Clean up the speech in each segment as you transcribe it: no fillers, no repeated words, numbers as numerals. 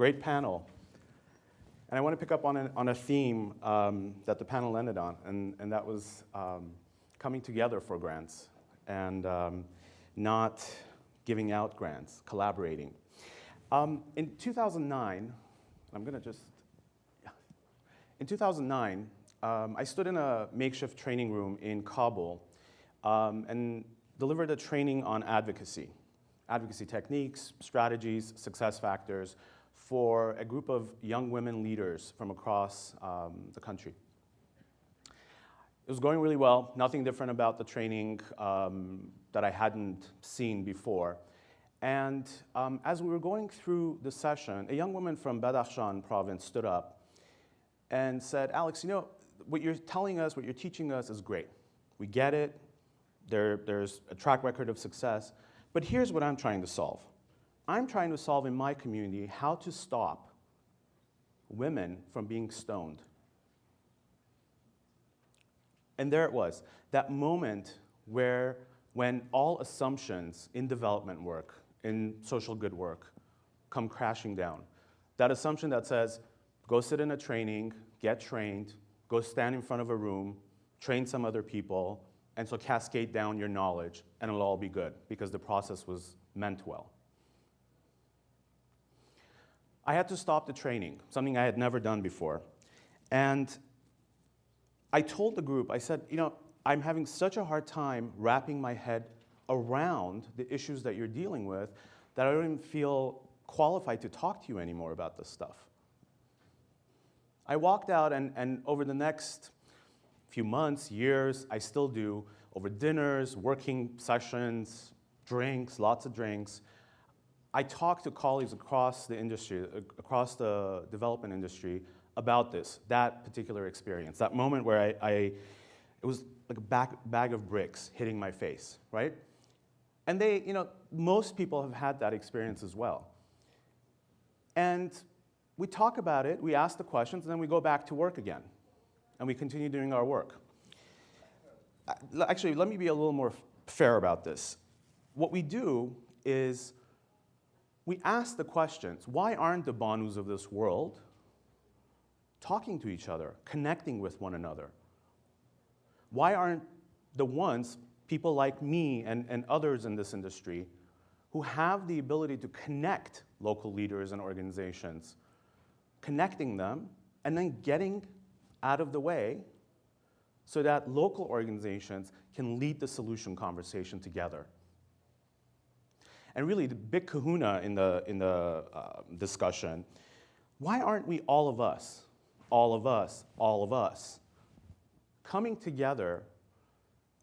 great panel. And I want to pick up on a theme that the panel ended on, and that was coming together for grants and not giving out grants, collaborating. In 2009, in 2009, I stood in a makeshift training room in Kabul and delivered a training on advocacy techniques, strategies, success factors for a group of young women leaders from across the country. It was going really well, nothing different about the training that I hadn't seen before. And as we were going through the session, a young woman from Badakhshan province stood up and said, Alex, you know, what you're telling us, what you're teaching us is great. We get it, there's a track record of success, but here's what I'm trying to solve. I'm trying to solve in my community how to stop women from being stoned. And there it was, that moment when all assumptions in development work, in social good work, come crashing down. That assumption that says, go sit in a training, get trained, go stand in front of a room, train some other people, and so cascade down your knowledge, and it'll all be good, because the process was meant well. I had to stop the training, something I had never done before. And I told the group, I said, you know, I'm having such a hard time wrapping my head around the issues that you're dealing with that I don't even feel qualified to talk to you anymore about this stuff. I walked out, and over the next few months, years, I still do, over dinners, working sessions, drinks, lots of drinks, I talk to colleagues across the industry, across the development industry, about that particular experience, that moment where it was like a bag of bricks hitting my face, right? And they, you know, most people have had that experience as well. And we talk about it, we ask the questions, and then we go back to work again. And we continue doing our work. Actually, let me be a little more fair about this. What we do is we ask the questions, why aren't the Bonus of this world talking to each other, connecting with one another? Why aren't the ones, people like me and others in this industry, who have the ability to connect local leaders and organizations, connecting them and then getting out of the way so that local organizations can lead the solution conversation together? And really, the big kahuna in the discussion, why aren't we all of us, coming together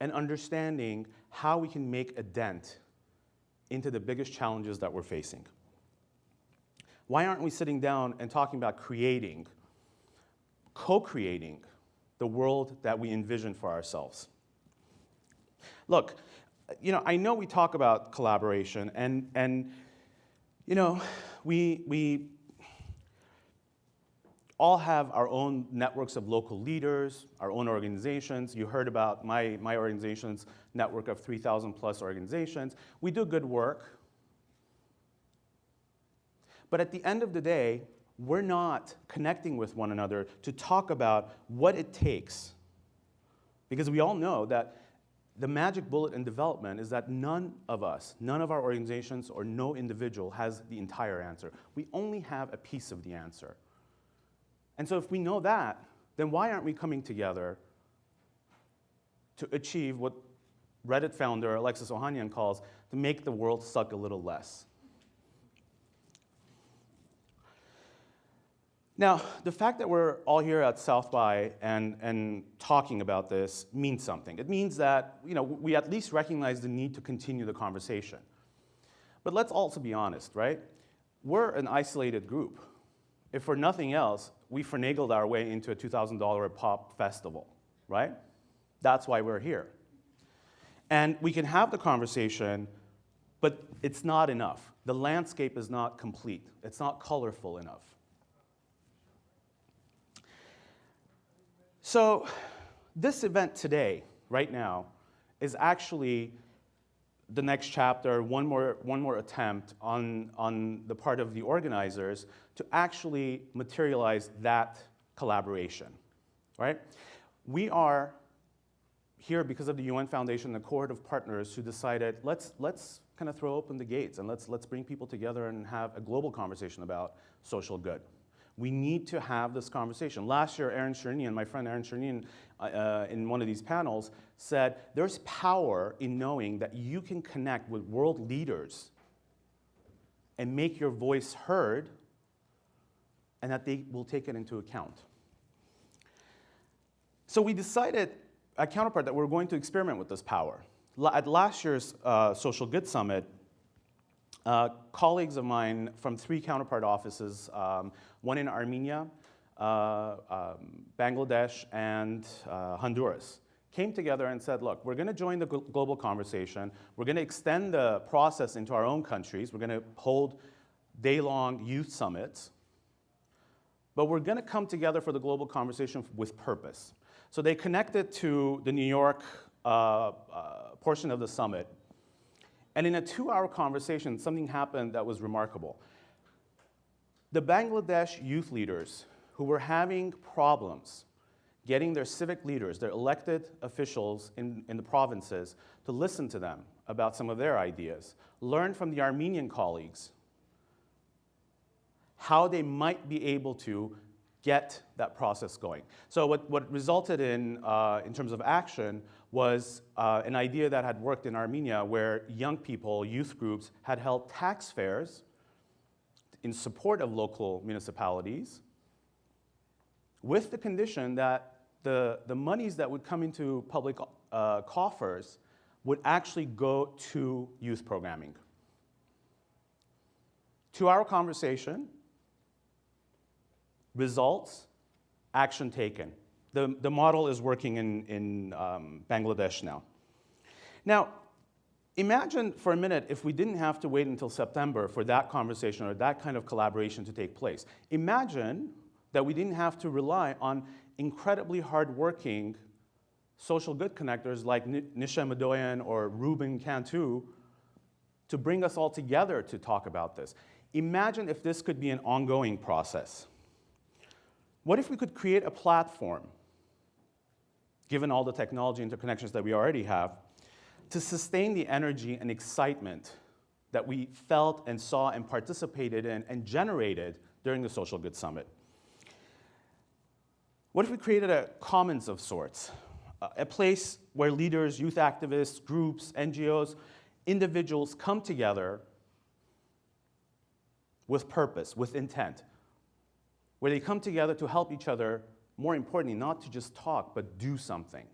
and understanding how we can make a dent into the biggest challenges that we're facing? Why aren't we sitting down and talking about creating, co-creating the world that we envision for ourselves? Look, you know, I know we talk about collaboration, and you know, we all have our own networks of local leaders, our own organizations. You heard about my organization's network of 3,000 plus organizations. We do good work. But at the end of the day, we're not connecting with one another to talk about what it takes. Because we all know that the magic bullet in development is that none of us, none of our organizations or no individual has the entire answer. We only have a piece of the answer. And so if we know that, then why aren't we coming together to achieve what Reddit founder Alexis Ohanian calls to make the world suck a little less? Now, the fact that we're all here at South by and talking about this means something. It means that, you know, we at least recognize the need to continue the conversation. But let's also be honest, right? We're an isolated group. If for nothing else, we finagled our way into a $2,000 a pop festival, right? That's why we're here. And we can have the conversation, but it's not enough. The landscape is not complete. It's not colorful enough. So this event today, right now, is actually the next chapter, one more attempt on the part of the organizers to actually materialize that collaboration, right? We are here because of the UN Foundation, a cohort of partners who decided, let's kind of throw open the gates and let's bring people together and have a global conversation about social good. We need to have this conversation. Last year, my friend Aaron Chernian, in one of these panels, said there's power in knowing that you can connect with world leaders and make your voice heard, and that they will take it into account. So we decided at Counterpart that we're going to experiment with this power. At last year's Social Good Summit, colleagues of mine from 3 Counterpart offices, one in Armenia, Bangladesh, and Honduras, came together and said, look, we're going to join the global conversation. We're going to extend the process into our own countries. We're going to hold day-long youth summits. But we're going to come together for the global conversation with purpose. So they connected to the New York portion of the summit. And in a 2-hour conversation, something happened that was remarkable. The Bangladesh youth leaders who were having problems getting their civic leaders, their elected officials in the provinces, to listen to them about some of their ideas, learned from the Armenian colleagues how they might be able to get that process going. So what resulted in terms of action was an idea that had worked in Armenia where young people, youth groups, had held tax fairs in support of local municipalities with the condition that the monies that would come into public coffers would actually go to youth programming. 2-hour conversation, results, action taken. The model is working in Bangladesh now. Now, imagine for a minute if we didn't have to wait until September for that conversation or that kind of collaboration to take place. Imagine that we didn't have to rely on incredibly hardworking social good connectors like Nisha Madoyan or Ruben Cantu to bring us all together to talk about this. Imagine if this could be an ongoing process. What if we could create a platform, given all the technology interconnections that we already have, to sustain the energy and excitement that we felt and saw and participated in and generated during the Social Good Summit? What if we created a commons of sorts, a place where leaders, youth activists, groups, NGOs, individuals come together with purpose, with intent, where they come together to help each other, more importantly, not to just talk, but do something,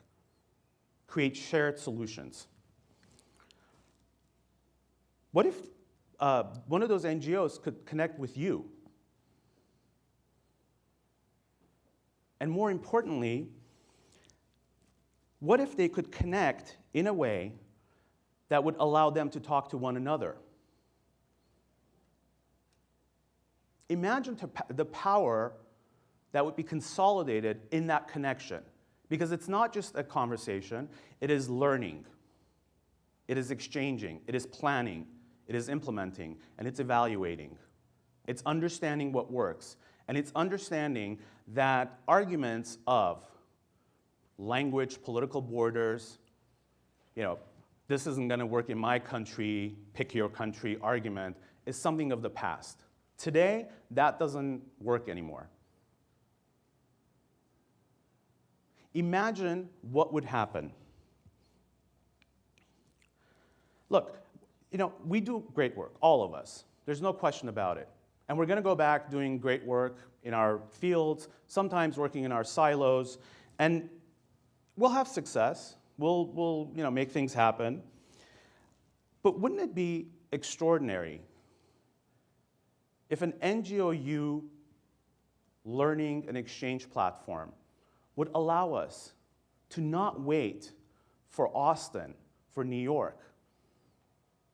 create shared solutions. What if one of those NGOs could connect with you? And more importantly, what if they could connect in a way that would allow them to talk to one another? Imagine the power that would be consolidated in that connection. Because it's not just a conversation, it is learning, it is exchanging, it is planning, it is implementing, and it's evaluating. It's understanding what works, and it's understanding that arguments of language, political borders, this isn't going to work in my country, pick your country argument, is something of the past. Today, that doesn't work anymore. Imagine what would happen. Look, we do great work, all of us. There's no question about it. And we're going to go back doing great work in our fields, sometimes working in our silos, and we'll have success. We'll make things happen. But wouldn't it be extraordinary if an NGOU learning and exchange platform would allow us to not wait for Austin, for New York,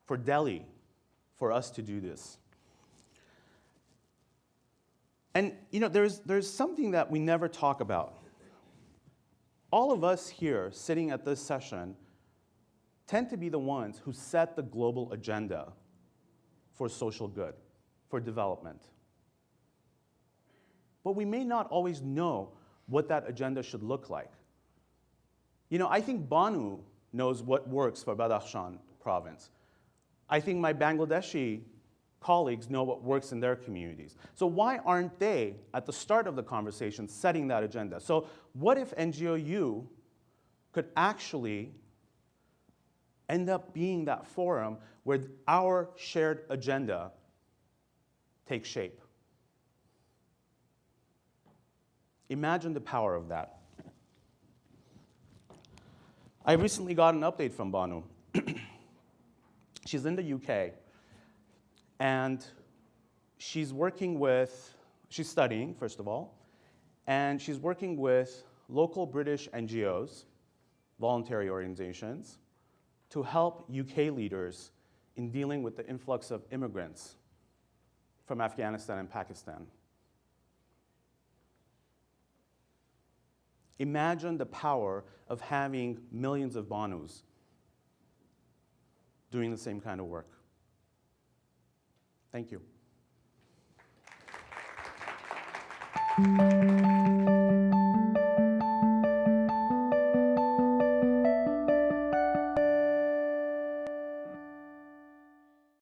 for Delhi, for us to do this? And there's something that we never talk about. All of us here sitting at this session tend to be the ones who set the global agenda for social good, for development. But we may not always know what that agenda should look like. I think Bono knows what works for Badakhshan province. I think my Bangladeshi colleagues know what works in their communities. So why aren't they, at the start of the conversation, setting that agenda? So what if NGOU could actually end up being that forum where our shared agenda takes shape? Imagine the power of that. I recently got an update from Bono. She's in the UK, and she's studying, first of all, and she's working with local British NGOs, voluntary organizations, to help UK leaders in dealing with the influx of immigrants from Afghanistan and Pakistan. Imagine the power of having millions of Bonos doing the same kind of work. Thank you.